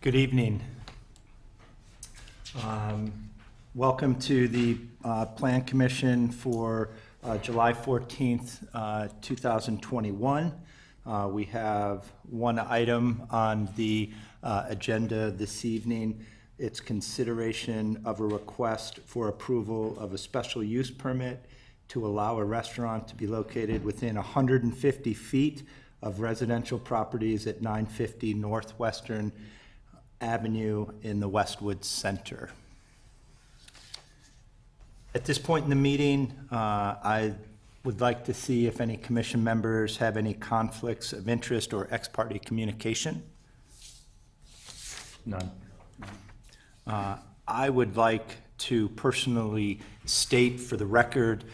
Good evening. Welcome to the Plan Commission for July 14th, 2021. We have one item on the agenda this evening. It's consideration of a request for approval of a special use permit to allow a restaurant to be located within 150 feet of residential properties at 950 Northwestern Avenue in the Westwood Center. At this point in the meeting, I would like to see if any commission members have any conflicts of interest or ex parte communication. None. I would like to personally state for the record,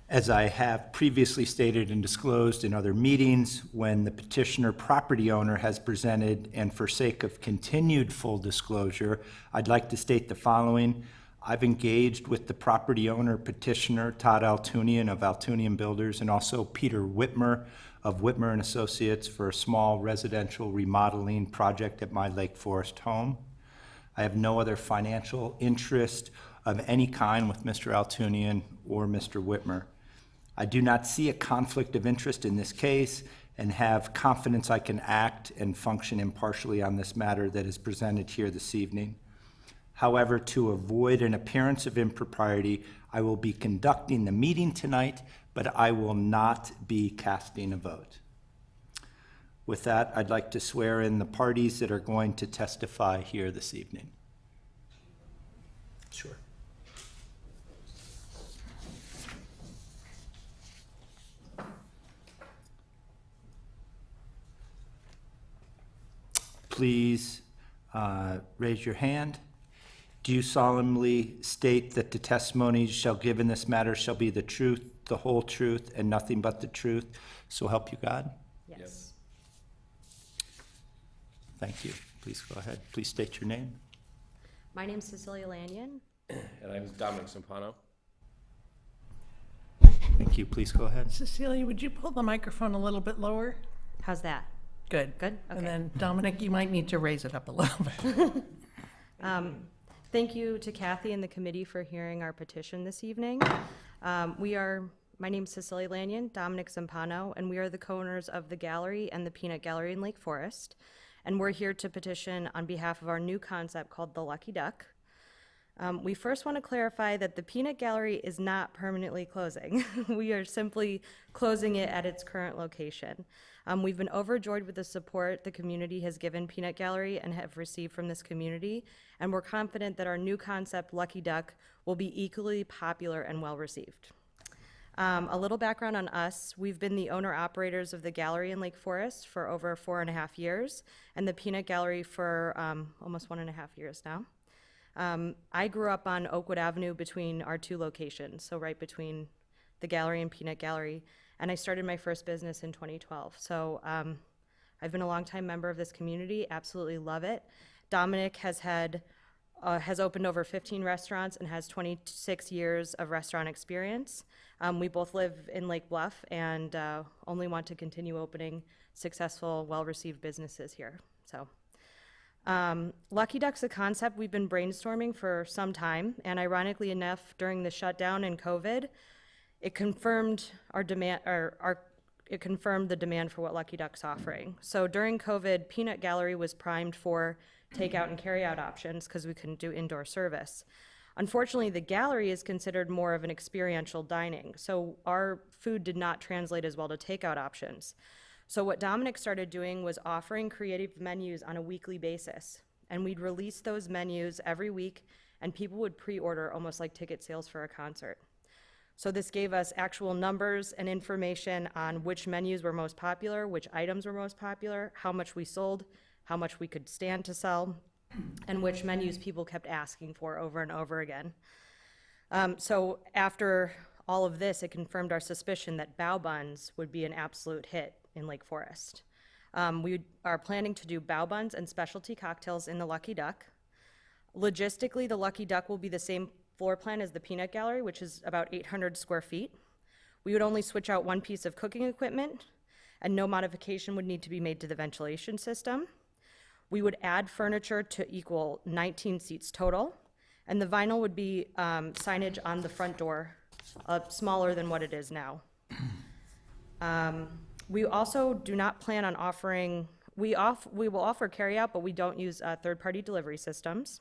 as I have previously stated and disclosed in other meetings, when the petitioner property owner has presented, and for sake of continued full disclosure, I'd like to state the following. I've engaged with the property owner petitioner, Todd Altunian of Altunian Builders, and also Peter Whitmer of Whitmer and Associates for a small residential remodeling project at my Lake Forest home. I have no other financial interest of any kind with Mr. Altunian or Mr. Whitmer. I do not see a conflict of interest in this case and have confidence I can act and function impartially on this matter that is presented here this evening. However, to avoid an appearance of impropriety, I will be conducting the meeting tonight, but I will not be casting a vote. With that, I'd like to swear in the parties that are going to testify here this evening. Sure. Please raise your hand. Do you solemnly state that the testimony you shall give in this matter shall be the truth, the whole truth, and nothing but the truth? So help you God? Yes. Thank you. Please go ahead. Please state your name. My name's Cecilia Lanyon. And I'm Dominic Zampano. Thank you. Please go ahead. Cecilia, would you pull the microphone a little bit lower? How's that? Good. Good? Okay. And then Dominic, you might need to raise it up a little bit. Thank you to Kathy and the committee for hearing our petition this evening. My name's Cecilia Lanyon, Dominic Zampano, and we are the co-owners of the gallery and the Peanut Gallery in Lake Forest. And we're here to petition on behalf of our new concept called the Lucky Duck. We first want to clarify that the Peanut Gallery is not permanently closing. We are simply closing it at its current location. We've been overjoyed with the support the community has given Peanut Gallery and have received from this community, and we're confident that our new concept, Lucky Duck, will be equally popular and well received. A little background on us. We've been the owner-operators of the gallery in Lake Forest for over 4.5 years, and the Peanut Gallery for almost 1.5 years now. I grew up on Oakwood Avenue between our two locations, so right between the gallery and Peanut Gallery, and I started my first business in 2012. So I've been a longtime member of this community, absolutely love it. Dominic has opened over 15 restaurants and has 26 years of restaurant experience. We both live in Lake Bluff and only want to continue opening successful, well-received businesses here. So. Lucky Duck's a concept we've been brainstorming for some time, and ironically enough, during the shutdown and COVID, it confirmed our demand, it confirmed the demand for what Lucky Duck's offering. So during COVID, Peanut Gallery was primed for takeout and carryout options because we couldn't do indoor service. Unfortunately, the gallery is considered more of an experiential dining, so our food did not translate as well to takeout options. So what Dominic started doing was offering creative menus on a weekly basis. And we'd release those menus every week, and people would pre-order almost like ticket sales for a concert. So this gave us actual numbers and information on which menus were most popular, which items were most popular, how much we sold, how much we could stand to sell, and which menus people kept asking for over and over again. So after all of this, it confirmed our suspicion that bao buns would be an absolute hit in Lake Forest. We are planning to do bao buns and specialty cocktails in the Lucky Duck. Logistically, the Lucky Duck will be the same floor plan as the Peanut Gallery, which is about 800 square feet. We would only switch out one piece of cooking equipment, and no modification would need to be made to the ventilation system. We would add furniture to equal 19 seats total, and the vinyl would be signage on the front door, smaller than what it is now. We also do not plan on offering, we will offer carryout, but we don't use third-party delivery systems.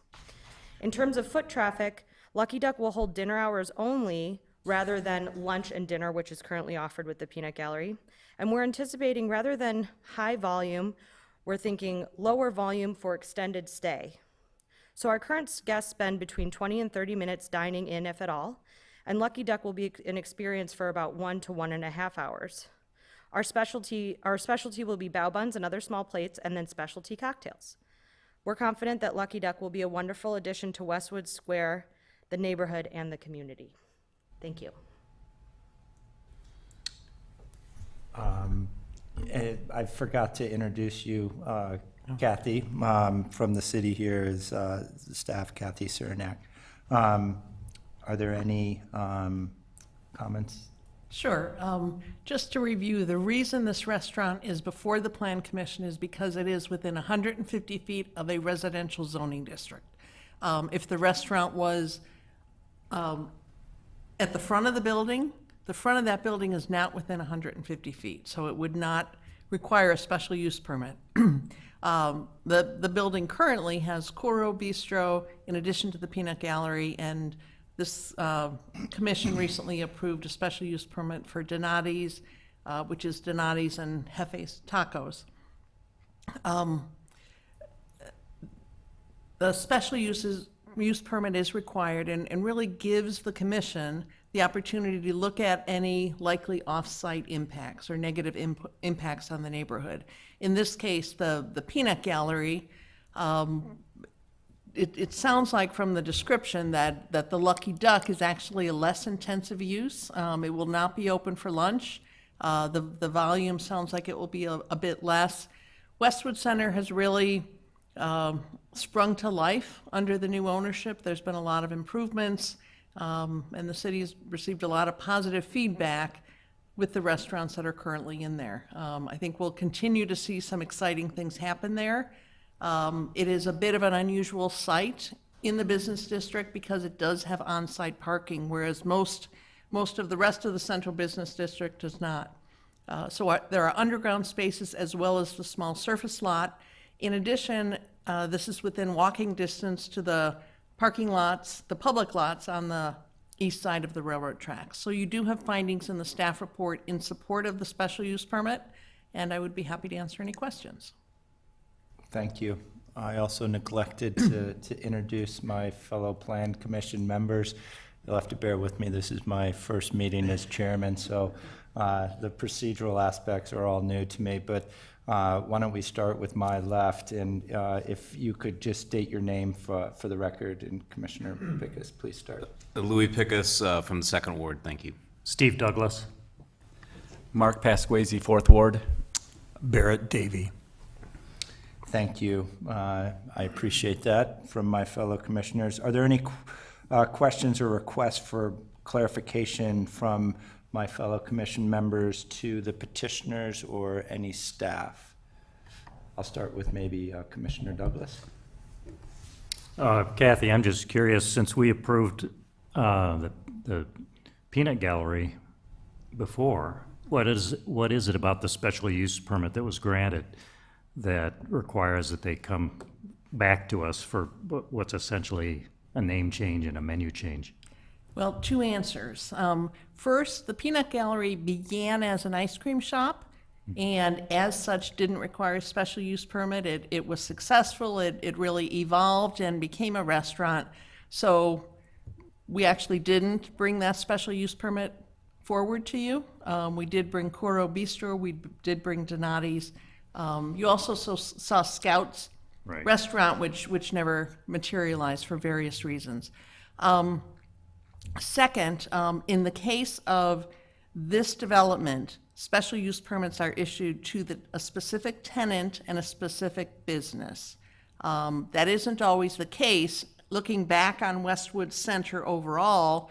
In terms of foot traffic, Lucky Duck will hold dinner hours only rather than lunch and dinner, which is currently offered with the Peanut Gallery. And we're anticipating, rather than high volume, we're thinking lower volume for extended stay. So our current guests spend between 20 and 30 minutes dining in, if at all, and Lucky Duck will be an experience for about 1 to 1.5 hours. Our specialty will be bao buns and other small plates, and then specialty cocktails. We're confident that Lucky Duck will be a wonderful addition to Westwood Square, the neighborhood, and the community. Thank you. I forgot to introduce you, Kathy, from the city here is staff, Kathy Cernak. Are there any comments? Sure. Just to review, the reason this restaurant is before the Plan Commission is because it is within 150 feet of a residential zoning district. If the restaurant was at the front of that building is not within 150 feet, so it would not require a special use permit. The building currently has Coro Bistro in addition to the Peanut Gallery, and this commission recently approved a special use permit for Donati's, which is Donati's and Jefe's Tacos. The special use permit is required and really gives the commission the opportunity to look at any likely off-site impacts or negative impacts on the neighborhood. In this case, the Peanut Gallery, it sounds like from the description that the Lucky Duck is actually a less intensive use. It will not be open for lunch. The volume sounds like it will be a bit less. Westwood Center has really sprung to life under the new ownership. There's been a lot of improvements, and the city's received a lot of positive feedback with the restaurants that are currently in there. I think we'll continue to see some exciting things happen there. It is a bit of an unusual site in the business district because it does have on-site parking, whereas most of the rest of the central business district does not. There are underground spaces as well as the small surface lot. In addition, this is within walking distance to the parking lots, the public lots on the east side of the railroad tracks. So you do have findings in the staff report in support of the special use permit, and I would be happy to answer any questions. Thank you. I also neglected to introduce my fellow Plan Commission members. You'll have to bear with me. This is my first meeting as chairman, so the procedural aspects are all new to me. But why don't we start with my left, and if you could just state your name for the record, and Commissioner Pickus, please start. Louis Pickus from the Second Ward, thank you. Steve Douglas. Mark Pasquazi, Fourth Ward. Barrett Davy. Thank you. I appreciate that from my fellow commissioners. Are there any questions or requests for clarification from my fellow commission members to the petitioners or any staff? I'll start with maybe Commissioner Douglas. Kathy, I'm just curious, since we approved the Peanut Gallery before, what is it about the special use permit that was granted that requires that they come back to us for what's essentially a name change and a menu change? Well, two answers. First, the Peanut Gallery began as an ice cream shop, and as such didn't require a special use permit. It was successful. It really evolved and became a restaurant. So we actually didn't bring that special use permit forward to you. We did bring Coro Bistro. We did bring Donati's. You also saw Scouts Right. Restaurant, which never materialized for various reasons. Second, in the case of this development, special use permits are issued to a specific tenant and a specific business. That isn't always the case. Looking back on Westwood Center overall,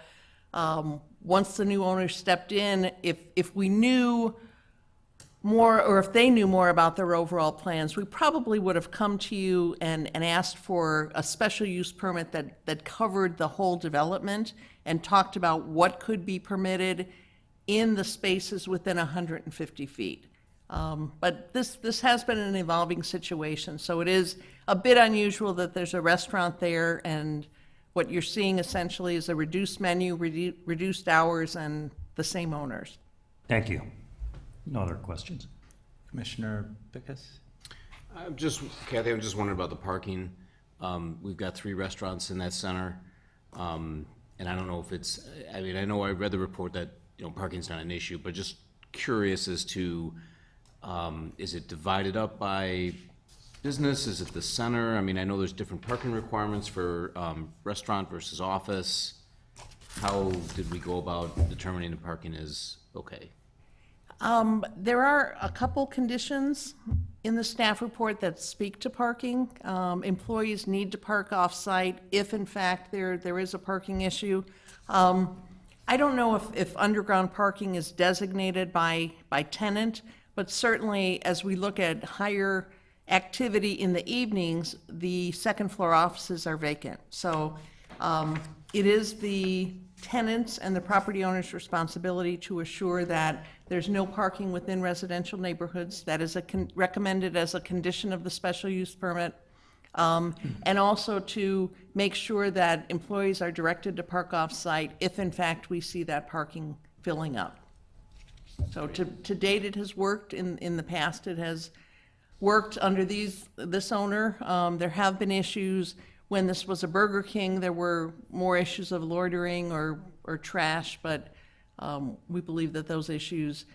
once the new owner stepped in, if we knew more, or if they knew more about their overall plans, we probably would have come to you and asked for a special use permit that covered the whole development and talked about what could be permitted in the spaces within 150 feet. But this has been an evolving situation, so it is a bit unusual that there's a restaurant there, and what you're seeing essentially is a reduced menu, reduced hours, and the same owners. Thank you. No other questions? Commissioner Pickus? Kathy, I'm just wondering about the parking. We've got 3 restaurants in that center. And I don't know if it's, I mean, I know I read the report that, parking's not an issue, but just curious as to, is it divided up by business? Is it the center? I mean, I know there's different parking requirements for restaurant versus office. How did we go about determining the parking is okay? There are a couple conditions in the staff report that speak to parking. Employees need to park off-site if in fact there is a parking issue. I don't know if underground parking is designated by tenant, but certainly as we look at higher activity in the evenings, the second floor offices are vacant. So it is the tenants and the property owner's responsibility to assure that there's no parking within residential neighborhoods. That is recommended as a condition of the special use permit. And also to make sure that employees are directed to park off-site if in fact we see that parking filling up. So to date, it has worked. In the past, it has worked under this owner. There have been issues. When this was a Burger King, there were more issues of loitering or trash, but we believe that those issues,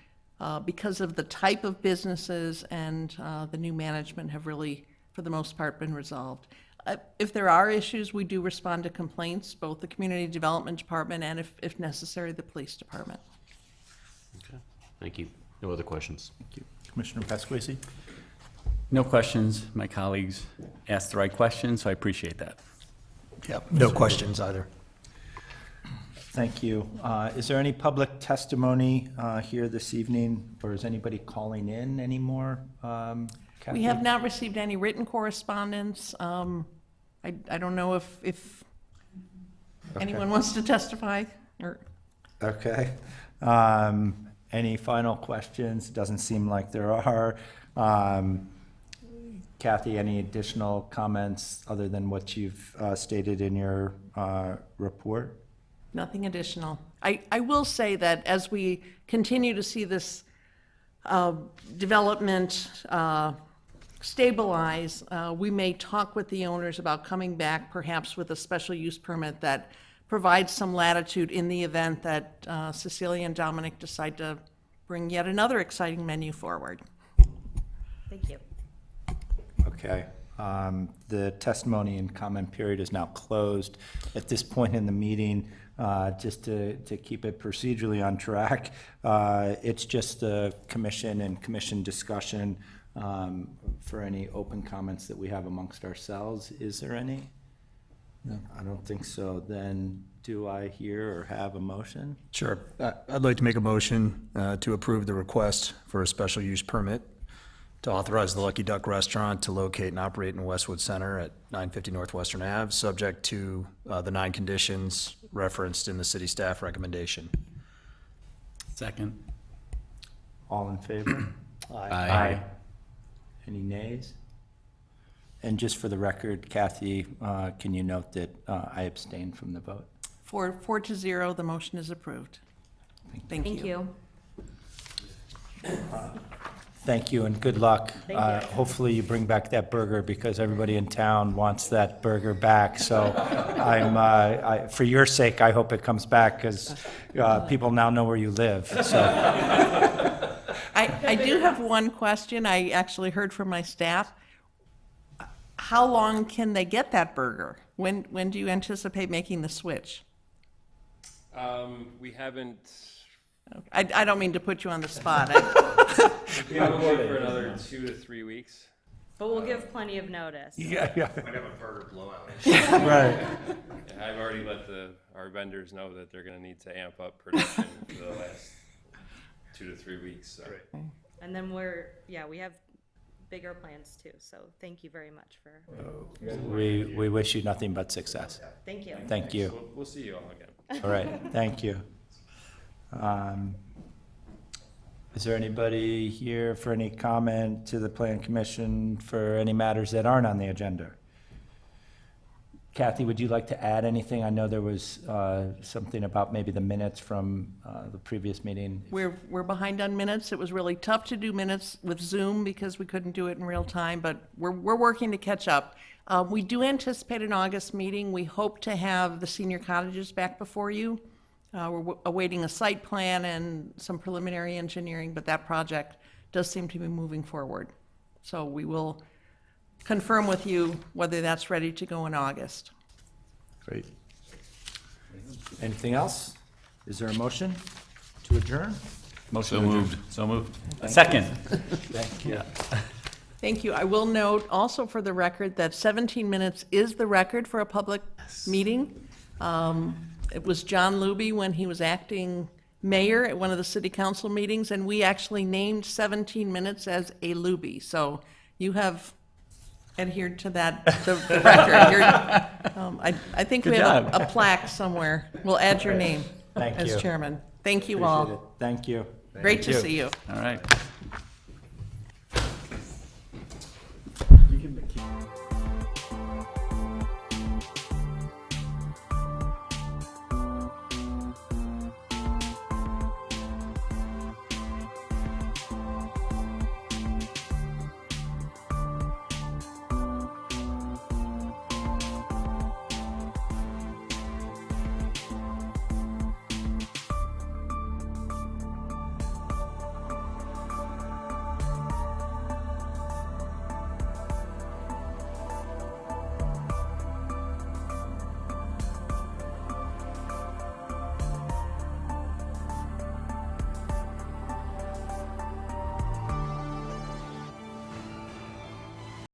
because of the type of businesses and the new management, have really, for the most part, been resolved. If there are issues, we do respond to complaints, both the Community Development Department and, if necessary, the Police Department. Okay, thank you. No other questions? Thank you. Commissioner Pasquesi? No questions. My colleagues asked the right questions, so I appreciate that. Yep, no questions either. Thank you. Is there any public testimony here this evening, or is anybody calling in anymore? Kathy? We have not received any written correspondence. I don't know if anyone wants to testify or. Okay. Any final questions? Doesn't seem like there are. Kathy, any additional comments other than what you've stated in your report? Nothing additional. I will say that as we continue to see this development stabilize, we may talk with the owners about coming back perhaps with a special use permit that provides some latitude in the event that Cecilia and Dominic decide to bring yet another exciting menu forward. Thank you. Okay. The testimony and comment period is now closed. At this point in the meeting, just to keep it procedurally on track, it's just the commission and commission discussion for any open comments that we have amongst ourselves. Is there any? No. I don't think so. Then do I hear or have a motion? Sure. I'd like to make a motion to approve the request for a special use permit to authorize the Lucky Duck Restaurant to locate and operate in Westwood Center at 950 Northwestern Ave, subject to the 9 conditions referenced in the city staff recommendation. Second. All in favor? Aye. Any nays? And just for the record, Kathy, can you note that I abstained from the vote? 4-0, the motion is approved. Thank you. Thank you. Thank you and good luck. Thank you. Hopefully you bring back that burger because everybody in town wants that burger back. So for your sake, I hope it comes back because people now know where you live. So I do have one question. I actually heard from my staff. How long can they get that burger? When do you anticipate making the switch? We haven't, I don't mean to put you on the spot. we haven't waited for another 2 to 3 weeks. But we'll give plenty of notice. yeah. Might have a burger blowout. Right. I've already let our vendors know that they're gonna need to amp up production for the last 2 to 3 weeks, so. And then we have bigger plans too, so thank you very much for, We wish you nothing but success. thank you. Thank you. We'll see you all again. All right, thank you. Is there anybody here for any comment to the Plan Commission for any matters that aren't on the agenda? Kathy, would you like to add anything? I know there was something about maybe the minutes from the previous meeting. We're behind on minutes. It was really tough to do minutes with Zoom because we couldn't do it in real time, but we're working to catch up. We do anticipate an August meeting. We hope to have the senior cottages back before you. We're awaiting a site plan and some preliminary engineering, but that project does seem to be moving forward. So we will confirm with you whether that's ready to go in August. Great. Anything else? Is there a motion to adjourn? Motion moved. So moved. Second. Thank you. Thank you. I will note also for the record that 17 minutes is the record for a public meeting. It was John Luby when he was acting mayor at one of the city council meetings, and we actually named 17 minutes as a Luby. So you have adhered to that, the record. I think we Good have job. a plaque somewhere. We'll add your name Thank as you. chairman. Thank you Appreciate all. it. Thank you. Great to Thank you. see you. All right.